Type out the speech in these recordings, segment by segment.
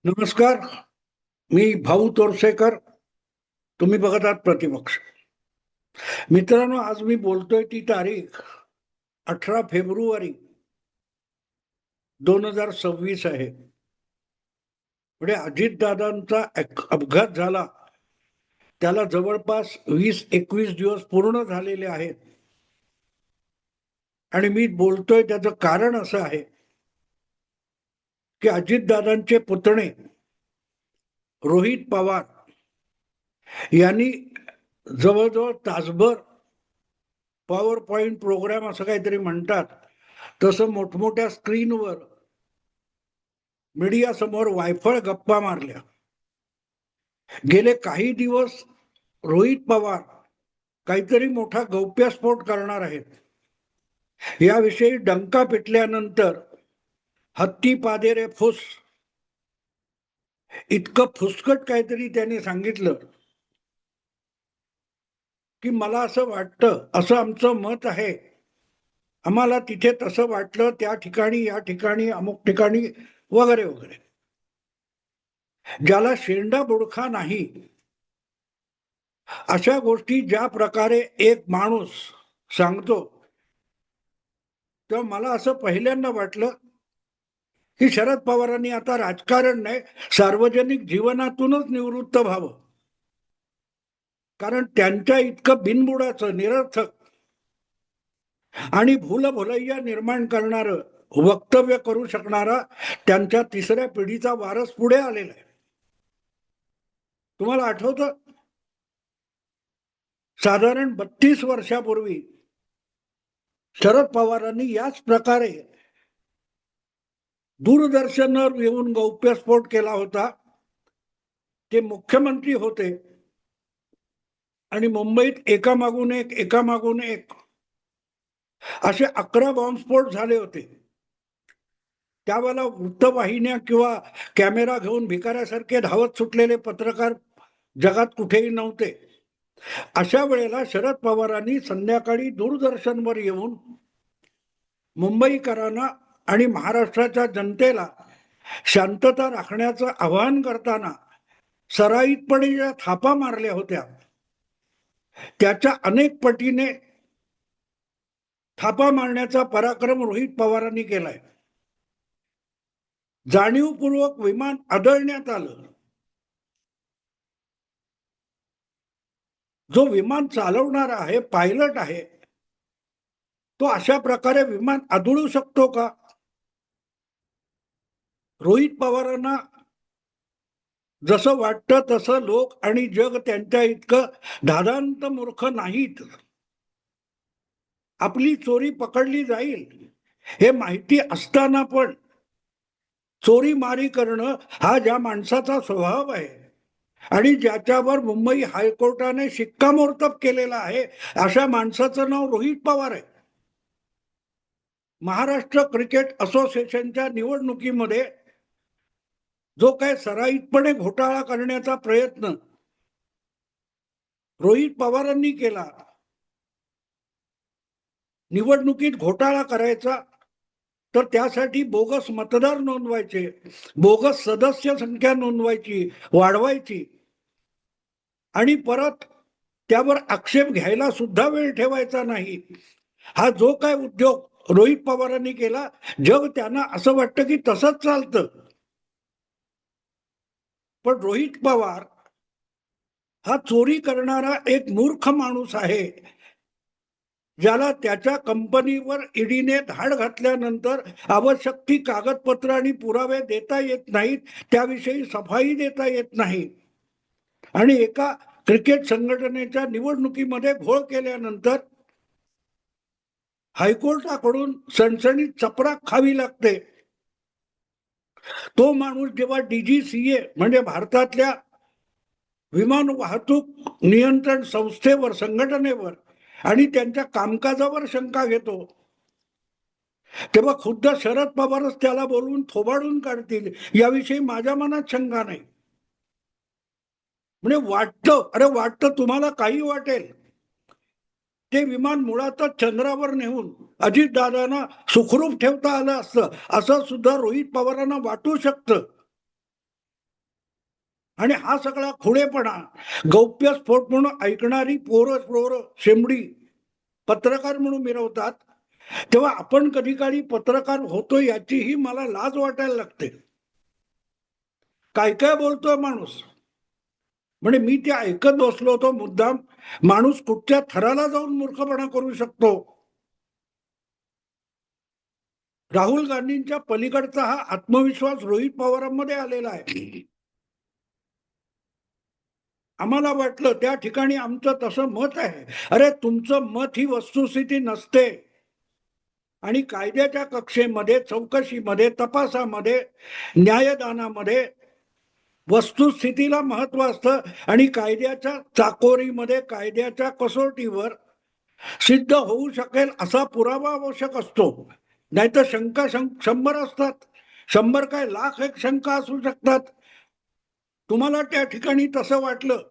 नमस्कार. मी भाऊ तोरसेकर. तुम्ही बघत आहात प्रतिपक्ष. मित्रांनो, आज मी बोलतोय ती तारीख 18 फेब्रुवारी 2026 आहे. म्हणजे अजितदादांचा अपघात झाला त्याला जवळपास 20-21 दिवस पूर्ण झालेले आहेत. आणि मी बोलतोय त्याचं कारण असं आहे की अजितदादांचे पुतणे रोहित पवार यांनी जवळजवळ तासभर पॉवर पॉइंट प्रोग्राम असं काहीतरी म्हणतात तसं मोठमोठ्या स्क्रीनवर मीडिया समोर वायफळ गप्पा मारल्या. गेले काही दिवस रोहित पवार काहीतरी मोठा गौप्यस्फोट करणार आहेत याविषयी डंका पिटल्यानंतर हत्ती पादेरे फुस इतकं फुसकट काहीतरी त्यांनी सांगितलं की मला असं वाटतं, असं आमचं मत आहे, आम्हाला तिथे तसं वाटलं, त्या ठिकाणी, या ठिकाणी, अमुक ठिकाणी वगैरे वगैरे. ज्याला शेंडा बुडखा नाही अशा गोष्टी ज्या प्रकारे एक माणूस सांगतो, तेव्हा मला असं पहिल्यांदा वाटलं की शरद पवारांनी आता राजकारण नाही, सार्वजनिक जीवनातूनच निवृत्त व्हावं. कारण त्यांच्या इतकं बिनबुडाचं, निरर्थक आणि भूलभुलैया निर्माण करणारं वक्तव्य करू शकणारा त्यांच्या तिसऱ्या पिढीचा वारस पुढे आलेला आहे. तुम्हाला आठवतं, साधारण 32 वर्षापूर्वी शरद पवारांनी याच प्रकारे दूरदर्शनवर येऊन गौप्यस्फोट केला होता. ते मुख्यमंत्री होते आणि मुंबईत एकामागून एक असे 11 बॉम्बस्फोट झाले होते. त्यावेळेला वृत्तवाहिन्या किंवा कॅमेरा घेऊन भिकाऱ्यासारखे धावत सुटलेले पत्रकार जगात कुठेही नव्हते. अशा वेळेला शरद पवारांनी संध्याकाळी दूरदर्शनवर येऊन मुंबईकरांना आणि महाराष्ट्राच्या जनतेला शांतता राखण्याचं आवाहन करताना सराईतपणे ज्या थापा मारल्या होत्या त्याच्या अनेक पटीने थापा मारण्याचा पराक्रम रोहित पवारांनी केलाय. जाणीवपूर्वक विमान आदळण्यात आलं. जो विमान चालवणार आहे, पायलट आहे, तो अशा प्रकारे विमान आदळू शकतो का? रोहित पवारांना जसं वाटतं तसं लोक आणि जग त्यांच्या इतकं धादांत मूर्ख नाहीत. आपली चोरी पकडली जाईल हे माहिती असताना पण चोरी मारी करणं हा ज्या माणसाचा स्वभाव आहे आणि ज्याच्यावर मुंबई हायकोर्टाने शिक्कामोर्तब केलेला आहे, अशा माणसाचं नाव रोहित पवार आहे. महाराष्ट्र क्रिकेट असोसिएशनच्या निवडणुकीमध्ये जो काय सराईतपणे घोटाळा करण्याचा प्रयत्न रोहित पवारांनी केला, निवडणुकीत घोटाळा करायचा तर त्यासाठी बोगस मतदार नोंदवायचे, बोगस सदस्य संख्या नोंदवायची, वाढवायची आणि परत त्यावर आक्षेप घ्यायला सुद्धा वेळ ठेवायचा नाही. हा जो काय उद्योग रोहित पवारांनी केला, जग त्यांना असं वाटतं की तसंच चालतं. पण रोहित पवार हा चोरी करणारा एक मूर्ख माणूस आहे, ज्याला त्याच्या कंपनीवर ईडीने धाड घातल्यानंतर आवश्यक ती कागदपत्र आणि पुरावे देता येत नाहीत, त्याविषयी सफाई देता येत नाही आणि एका क्रिकेट संघटनेच्या निवडणुकीमध्ये घोळ केल्यानंतर हायकोर्टाकडून सणसणीत चपराक खावी लागते. तो माणूस जेव्हा डीजीसीए म्हणजे भारतातल्या विमान वाहतूक नियंत्रण संस्थेवर, संघटनेवर आणि त्यांच्या कामकाजावर शंका घेतो, तेव्हा खुद्द शरद पवारच त्याला बोलवून थोबाडून काढतील याविषयी माझ्या मनात शंका नाही. म्हणजे वाटतं, अरे वाटतं तुम्हाला काही वाटेल, ते विमान मुळातच चंद्रावर नेऊन अजितदादांना सुखरूप ठेवता आलं असतं असं सुद्धा रोहित पवारांना वाटू शकतं. आणि हा सगळा खुळेपणा, गौप्यस्फोट म्हणून ऐकणारी पोरं शेंबडी पत्रकार म्हणून मिरवतात, तेव्हा आपण कधी काळी पत्रकार होतो याचीही मला लाज वाटायला लागते. काय काय बोलतोय माणूस, म्हणजे मी ते ऐकत बसलो होतो मुद्दाम. माणूस कुठच्या थराला जाऊन मूर्खपणा करू शकतो. राहुल गांधींच्या पलीकडचा हा आत्मविश्वास रोहित पवारांमध्ये आलेला आहे. आम्हाला वाटलं त्या ठिकाणी आमचं तसं मत आहे. अरे तुमचं मत ही वस्तुस्थिती नसते. आणि कायद्याच्या कक्षेमध्ये, चौकशीमध्ये, तपासामध्ये, न्यायदानामध्ये वस्तुस्थितीला महत्व असतं आणि कायद्याच्या चाकोरीमध्ये, कायद्याच्या कसोटीवर सिद्ध होऊ शकेल असा पुरावा आवश्यक असतो. नाहीतर शंका 100 असतात. 100 काय लाख एक शंका असू शकतात. तुम्हाला त्या ठिकाणी तसं वाटलं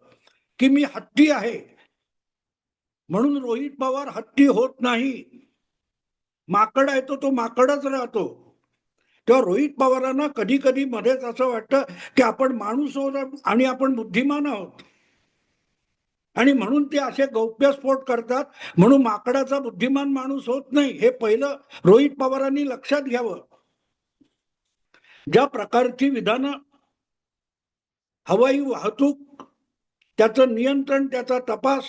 की मी हत्ती आहे म्हणून रोहित पवार हत्ती होत नाही. माकड आहे तो माकडच राहतो. तेव्हा रोहित पवारांना कधी कधी मध्येच असं वाटतं की आपण माणूस आहोत आणि आपण बुद्धिमान आहोत, आणि म्हणून ते असे गौप्यस्फोट करतात. म्हणून माकडाचा बुद्धिमान माणूस होत नाही, हे पहिलं रोहित पवारांनी लक्षात घ्यावं. ज्या प्रकारची विधानं, हवाई वाहतूक, त्याचं नियंत्रण, त्याचा तपास,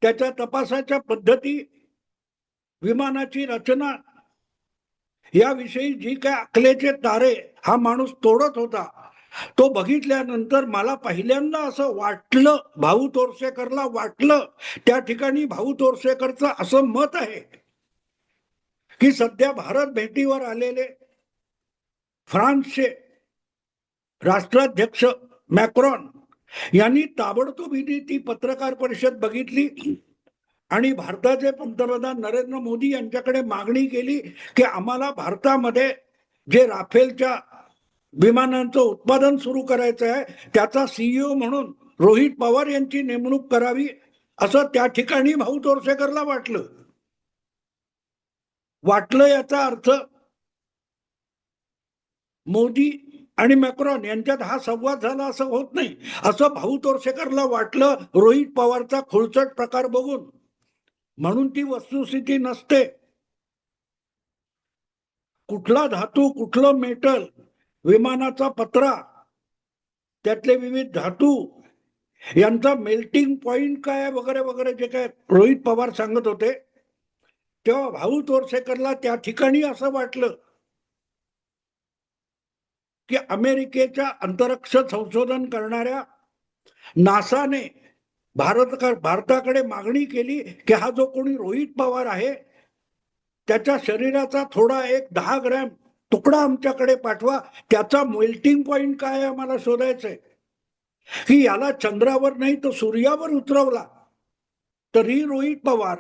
त्याच्या तपासाच्या पद्धती, विमानाची रचना याविषयी जी काय अकलेचे तारे हा माणूस तोडत होता, तो बघितल्यानंतर मला पहिल्यांदा असं वाटलं, भाऊ तोरसेकरला वाटलं, त्या ठिकाणी भाऊ तोरसेकरचं असं मत आहे की सध्या भारत भेटीवर आलेले फ्रान्सचे राष्ट्राध्यक्ष मॅक्रॉन यांनी ताबडतोब ती पत्रकार परिषद बघितली आणि भारताचे पंतप्रधान नरेंद्र मोदी यांच्याकडे मागणी केली की आम्हाला भारतामध्ये जे राफेलच्या विमानांचं उत्पादन सुरू करायचं आहे त्याचा सीईओ म्हणून रोहित पवार यांची नेमणूक करावी, असं त्या ठिकाणी भाऊ तोरसेकरला वाटलं. याचा अर्थ मोदी आणि मॅक्रॉन यांच्यात हा संवाद झाला असं होत नाही, असं भाऊ तोरसेकरला वाटलं रोहित पवारचा खुळचट प्रकार बघून. म्हणून ती वस्तुस्थिती नसते. कुठला धातू, कुठलं मेटल, विमानाचा पत्रा, त्यातले विविध धातू यांचा मेल्टिंग पॉइंट काय वगैरे वगैरे जे काय रोहित पवार सांगत होते, तेव्हा भाऊ तोरसेकरला त्या ठिकाणी असं वाटलं की अमेरिकेच्या अंतरिक्ष संशोधन करणाऱ्या नासाने भारताकडे मागणी केली की हा जो कोणी रोहित पवार आहे त्याच्या शरीराचा थोडा एक 10 ग्रॅम तुकडा आमच्याकडे पाठवा, त्याचा मेल्टिंग पॉइंट काय आहे आम्हाला शोधायचंय. की याला चंद्रावर नाही तर सूर्यावर उतरवला तरी रोहित पवार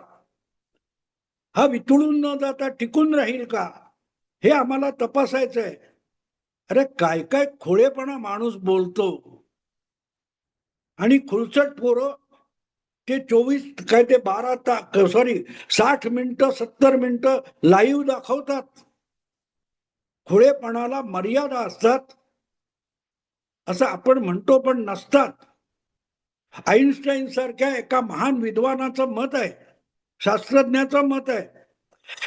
हा वितळून न जाता टिकून राहील का, हे आम्हाला तपासायचंय. अरे काय काय खोळेपणा माणूस बोलतो. आणि खुलचट पोरं ते 24 काय ते 60 मिनिटं 70 मिनिटं लाईव्ह दाखवतात. खोळेपणाला मर्यादा असतात असं आपण म्हणतो, पण नसतात. आईन्स्टाईन सारख्या एका महान विद्वानाचं मत आहे, शास्त्रज्ञाचं मत आहे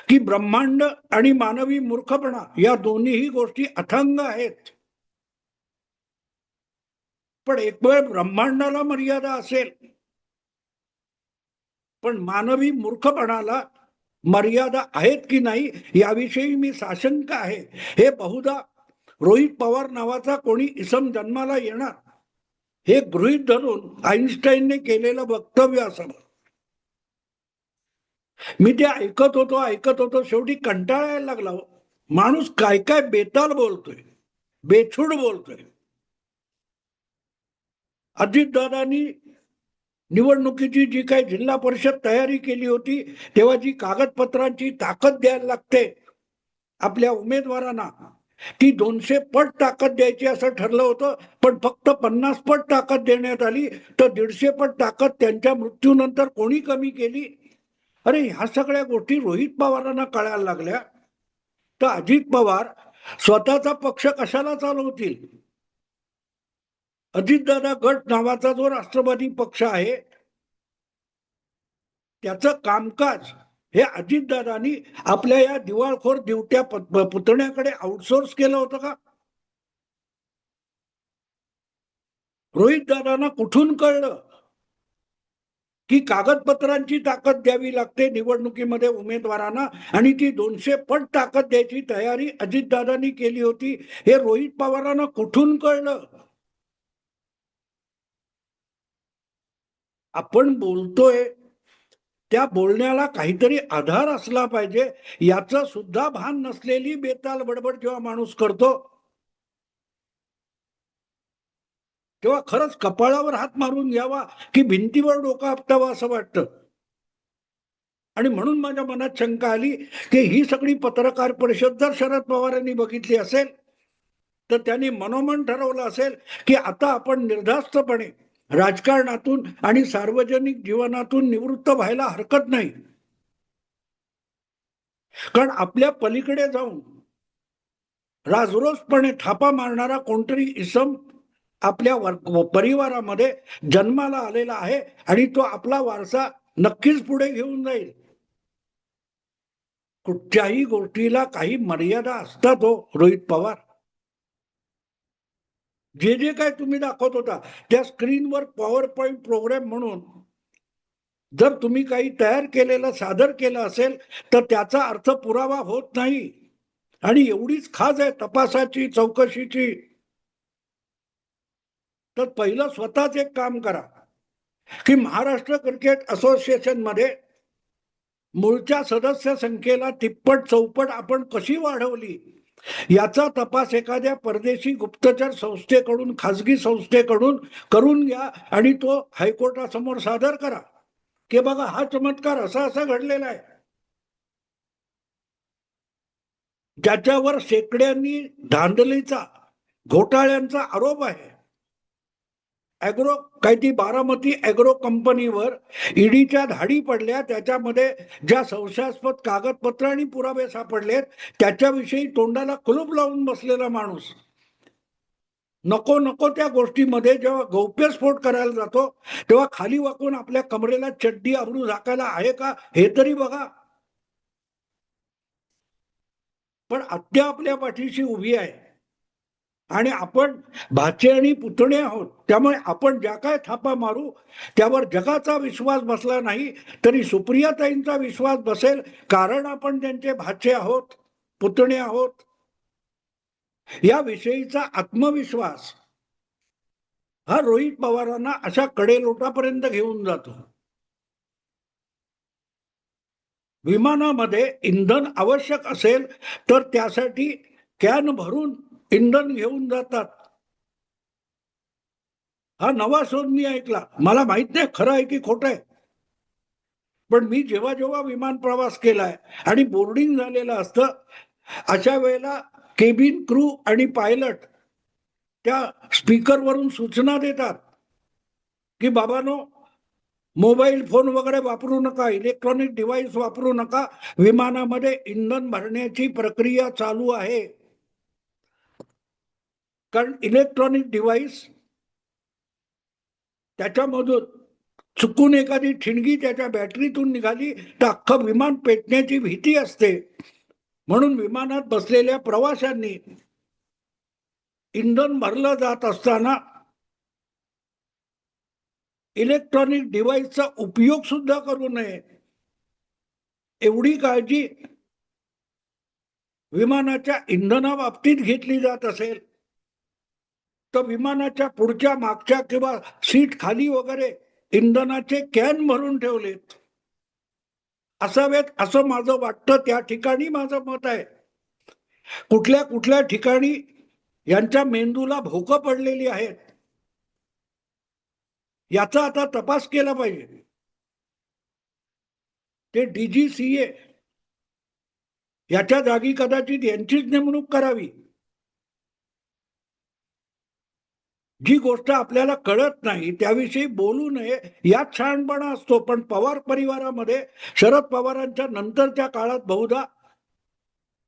की ब्रह्मांड आणि मानवी मूर्खपणा या दोन्हीही गोष्टी अथांग आहेत. पण एक वेळ ब्रह्मांडाला मर्यादा असेल, पण मानवी मूर्खपणाला मर्यादा आहेत की नाही याविषयी मी साशंक आहे. हे बहुधा रोहित पवार नावाचा कोणी इसम जन्माला येणार हे गृहीत धरून आईन्स्टाईनने केलेलं वक्तव्य असावं. मी ते ऐकत होतो शेवटी कंटाळायला लागला. माणूस काय काय बेताल बोलतोय, बेछूड बोलतोय. अजितदादांनी निवडणुकीची जी काही जिल्हा परिषद तयारी केली होती तेव्हा जी कागदपत्रांची ताकद द्यायला लागते आपल्या उमेदवारांना, ती 200 पट ताकद द्यायची असं ठरलं होतं, पण फक्त 50 पट ताकद देण्यात आली, तर 150 पट ताकद त्यांच्या मृत्यूनंतर कोणी कमी केली. अरे ह्या सगळ्या गोष्टी रोहित पवारांना कळायला लागल्या तर अजित पवार स्वतःचा पक्ष कशाला चालवतील. अजितदादा गट नावाचा जो राष्ट्रवादी पक्ष आहे त्याचं कामकाज हे अजितदादांनी आपल्या या दिवाळखोर दिवट्या पुतण्याकडे आउटसोर्स केलं होतं का? रोहित दादांना कुठून कळलं की कागदपत्रांची ताकद द्यावी लागते निवडणुकीमध्ये उमेदवारांना आणि ती 200 पट ताकद द्यायची तयारी अजितदादांनी केली होती हे रोहित पवारांना कुठून कळलं? आपण बोलतोय त्या बोलण्याला काहीतरी आधार असला पाहिजे याचं सुद्धा भान नसलेली बेताल बडबड जेव्हा माणूस करतो तेव्हा खरंच कपाळावर हात मारून घ्यावा की भिंतीवर डोकं आपटावं असं वाटतं. आणि म्हणून माझ्या मनात शंका आली की ही सगळी पत्रकार परिषद जर शरद पवारांनी बघितली असेल तर त्यांनी मनोमन ठरवलं असेल की आता आपण निर्धास्तपणे राजकारणातून आणि सार्वजनिक जीवनातून निवृत्त व्हायला हरकत नाही. कारण आपल्या पलीकडे जाऊन राजरोसपणे थापा मारणारा कोणतरी इसम आपल्या परिवारामध्ये जन्माला आलेला आहे आणि तो आपला वारसा नक्कीच पुढे घेऊन जाईल. कुठच्याही गोष्टीला काही मर्यादा असतात हो रोहित पवार. जे जे काय तुम्ही दाखवत होता त्या स्क्रीनवर पॉवर पॉइंट प्रोग्राम म्हणून जर तुम्ही काही तयार केलेलं सादर केलं असेल तर त्याचा अर्थ पुरावा होत नाही. आणि एवढीच खाज आहे तपासाची चौकशीची तर पहिलं स्वतःच एक काम करा की महाराष्ट्र क्रिकेट असोसिएशन मध्ये मूळच्या सदस्य संख्येला तिप्पट चौपट आपण कशी वाढवली याचा तपास एखाद्या परदेशी गुप्तचर संस्थेकडून खासगी संस्थेकडून करून घ्या आणि तो हायकोर्टासमोर सादर करा की बघा हा चमत्कार असा असा घडलेला आहे. ज्याच्यावर शेकड्यांनी धांदलीचा घोटाळ्यांचा आरोप आहे. ॲग्रो काही ती बारामती ॲग्रो कंपनीवर ईडीच्या धाडी पडल्या त्याच्यामध्ये ज्या संशयास्पद कागदपत्र आणि पुरावे सापडलेत त्याच्याविषयी तोंडाला कुलूप लावून बसलेला माणूस नको नको त्या गोष्टीमध्ये जेव्हा गौप्यस्फोट करायला जातो तेव्हा खाली वाकून आपल्या कमरेला चड्डी अब्रू झाकायला आहे का हे तरी बघा. पण आत्या आपल्या पाठीशी उभी आहे आणि आपण भाचे आणि पुतणे आहोत त्यामुळे आपण ज्या काय थापा मारू त्यावर जगाचा विश्वास बसला नाही तरी सुप्रियाताईंचा विश्वास बसेल कारण आपण त्यांचे भाचे आहोत पुतणे आहोत या विषयीचा आत्मविश्वास हा रोहित पवारांना अशा कडेलोटापर्यंत घेऊन जातो. विमानामध्ये इंधन आवश्यक असेल तर त्यासाठी कॅन भरून इंधन घेऊन जातात. हा नवा शोध मी ऐकला. मला माहित नाही खरं आहे की खोटं आहे. पण मी जेव्हा जेव्हा विमान प्रवास केलाय आणि बोर्डिंग झालेलं असतं अशा वेळेला केबिन क्रू आणि पायलट त्या स्पीकरवरून सूचना देतात की बाबानो मोबाईल फोन वगैरे वापरू नका इलेक्ट्रॉनिक डिव्हाइस वापरू नका विमानामध्ये इंधन भरण्याची प्रक्रिया चालू आहे. कारण इलेक्ट्रॉनिक डिव्हाइस त्याच्यामधून चुकून एखादी ठिणगी त्याच्या बॅटरीतून निघाली तर अख्खं विमान पेटण्याची भीती असते. म्हणून विमानात बसलेल्या प्रवाशांनी इंधन भरलं जात असताना इलेक्ट्रॉनिक डिव्हाइसचा उपयोग सुद्धा करू नये एवढी काळजी विमानाच्या इंधनाबाबतीत घेतली जात असेल तर विमानाच्या पुढच्या मागच्या किंवा सीट खाली वगैरे इंधनाचे कॅन भरून ठेवलेत असावेत असं माझं वाटतं. त्या ठिकाणी माझं मत आहे. कुठल्या कुठल्या ठिकाणी यांच्या मेंदूला भोकं पडलेली आहेत याचा आता तपास केला पाहिजे. ते DGCA याच्या जागी कदाचित यांचीच नेमणूक करावी. जी गोष्ट आपल्याला कळत नाही त्याविषयी बोलू नये यात शहाणपणा असतो. पण पवार परिवारामध्ये शरद पवारांच्या नंतरच्या काळात बहुधा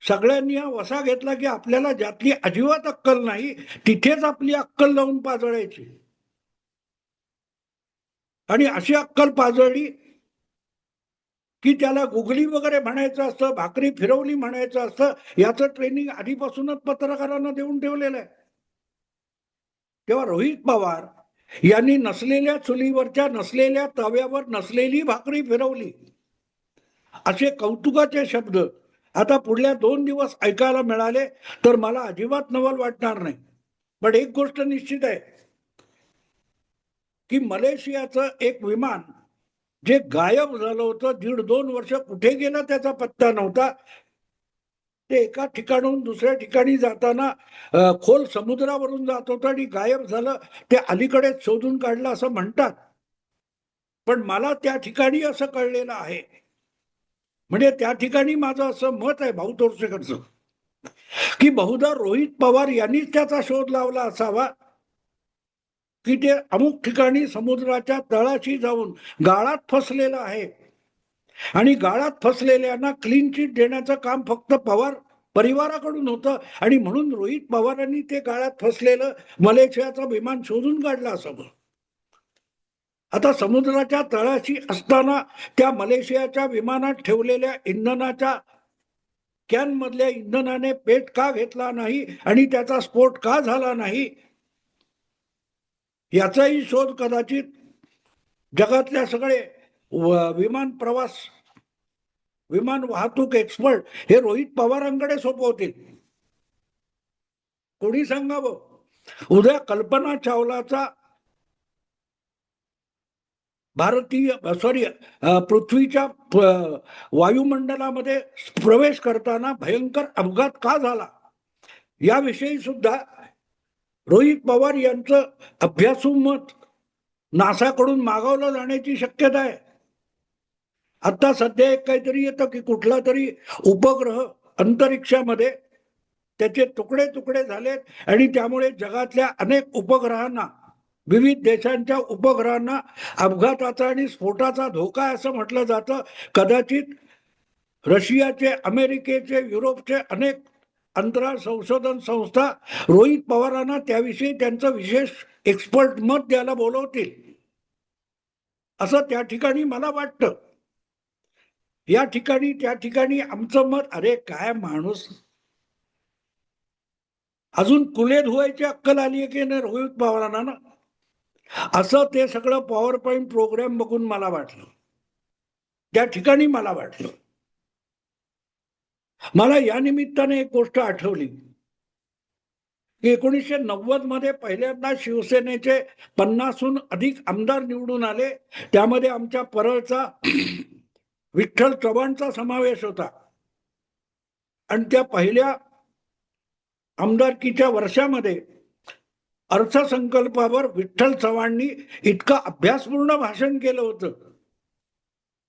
सगळ्यांनी हा वसा घेतला की आपल्याला ज्यातली अजिबात अक्कल नाही तिथेच आपली अक्कल लावून पाजळायची, आणि अशी अक्कल पाजळली की त्याला गुगली वगैरे म्हणायचं असतं, भाकरी फिरवली म्हणायचं असतं. याचं ट्रेनिंग आधीपासूनच पत्रकारांना देऊन ठेवलेलं आहे. तेव्हा रोहित पवार यांनी नसलेल्या चुलीवरच्या नसलेल्या तव्यावर नसलेली भाकरी फिरवली, असे कौतुकाचे शब्द आता पुढल्या 2 दिवस ऐकायला मिळाले तर मला अजिबात नवल वाटणार नाही. पण एक गोष्ट निश्चित आहे की मलेशियाचं एक विमान जे गायब झालं होतं, 1.5-2 वर्ष कुठे गेलं त्याचा पत्ता नव्हता, ते एका ठिकाणाहून दुसऱ्या ठिकाणी जाताना खोल समुद्रावरून जात होतं आणि गायब झालं. ते अलीकडेच शोधून काढलं असं म्हणतात, पण मला त्या ठिकाणी असं कळलेलं आहे, म्हणजे त्या ठिकाणी माझं असं मत आहे भाऊ तोरसेकरचं, की बहुधा रोहित पवार यांनीच त्याचा शोध लावला असावा, की ते अमुक ठिकाणी समुद्राच्या तळाशी जाऊन गाळात फसलेलं आहे आणि गाळात फसलेल्यांना क्लीन चिट देण्याचं काम फक्त पवार परिवाराकडून होतं, आणि म्हणून रोहित पवारांनी ते गाळात फसलेलं मलेशियाचं विमान शोधून काढलं असावं. आता समुद्राच्या तळाशी असताना त्या मलेशियाच्या विमानात ठेवलेल्या इंधनाच्या कॅन मधल्या इंधनाने पेट का घेतला नाही आणि त्याचा स्फोट का झाला नाही, याचाही शोध कदाचित जगातल्या सगळे विमान प्रवास विमान वाहतूक एक्सपर्ट हे रोहित पवारांकडे सोपवतील. कोणी सांगावं, उद्या कल्पना चावलाचा भारतीय सॉरी पृथ्वीच्या वायुमंडलामध्ये प्रवेश करताना भयंकर अपघात का झाला, याविषयी सुद्धा रोहित पवार यांचं अभ्यासू मत नासाकडून मागवलं जाण्याची शक्यता आहे. आता सध्या एक काहीतरी येतं की कुठला तरी उपग्रह अंतरिक्षामध्ये त्याचे तुकडे तुकडे झालेत आणि त्यामुळे जगातल्या अनेक उपग्रहांना, विविध देशांच्या उपग्रहांना अपघाताचा आणि स्फोटाचा धोका आहे असं म्हटलं जातं. कदाचित रशियाचे, अमेरिकेचे, युरोपचे अनेक अंतराळ संशोधन संस्था रोहित पवारांना त्याविषयी त्यांचं विशेष एक्सपर्ट मत द्यायला बोलवतील, असं त्या ठिकाणी मला वाटतं. या ठिकाणी त्या ठिकाणी आमचं मत, अरे काय माणूस, अजून कुले धुवायची अक्कल आली आहे की नाही रोहित पवारांना ना, असं ते सगळं पॉवर पॉइंट प्रोग्राम बघून मला वाटलं. त्या ठिकाणी मला वाटलं. मला या निमित्ताने एक गोष्ट आठवली की 1990 मध्ये पहिल्यांदा शिवसेनेचे 50हून अधिक आमदार निवडून आले. त्यामध्ये आमच्या परळचा विठ्ठल चव्हाणचा समावेश होता, आणि त्या पहिल्या आमदारकीच्या वर्षामध्ये अर्थसंकल्पावर विठ्ठल चव्हाणनी इतकं अभ्यासपूर्ण भाषण केलं होतं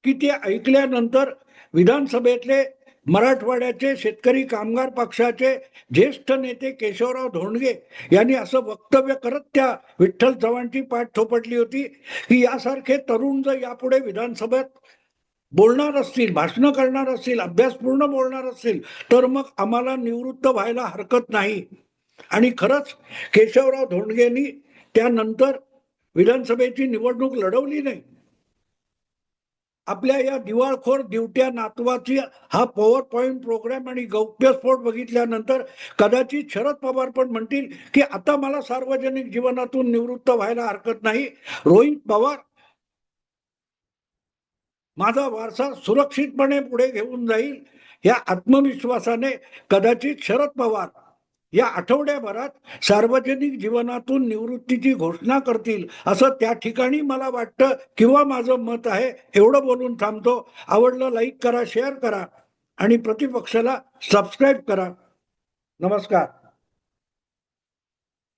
की ते ऐकल्यानंतर विधानसभेतले मराठवाड्याचे शेतकरी कामगार पक्षाचे ज्येष्ठ नेते केशवराव धोंडगे यांनी असं वक्तव्य करत त्या विठ्ठल चव्हाणची पाठ थोपटली होती की यासारखे तरुण जर यापुढे विधानसभेत बोलणार असतील, भाषण करणार असतील, अभ्यासपूर्ण बोलणार असतील, तर मग आम्हाला निवृत्त व्हायला हरकत नाही. आणि खरंच केशवराव धोंडगेंनी त्यानंतर विधानसभेची निवडणूक लढवली नाही. आपल्या या दिवाळखोर दिवट्या नातवाची हा पॉवर पॉइंट प्रोग्राम आणि गौप्यस्फोट बघितल्यानंतर कदाचित शरद पवार पण म्हणतील की आता मला सार्वजनिक जीवनातून निवृत्त व्हायला हरकत नाही. रोहित पवार माझा वारसा सुरक्षितपणे पुढे घेऊन जाईल, या आत्मविश्वासाने कदाचित शरद पवार या आठवड्याभरात सार्वजनिक जीवनातून निवृत्तीची घोषणा करतील, असं त्या ठिकाणी मला वाटतं किंवा माझं मत आहे. एवढं बोलून थांबतो. आवडलं लाईक करा, शेअर करा आणि प्रतिपक्षाला सबस्क्राईब करा. नमस्कार.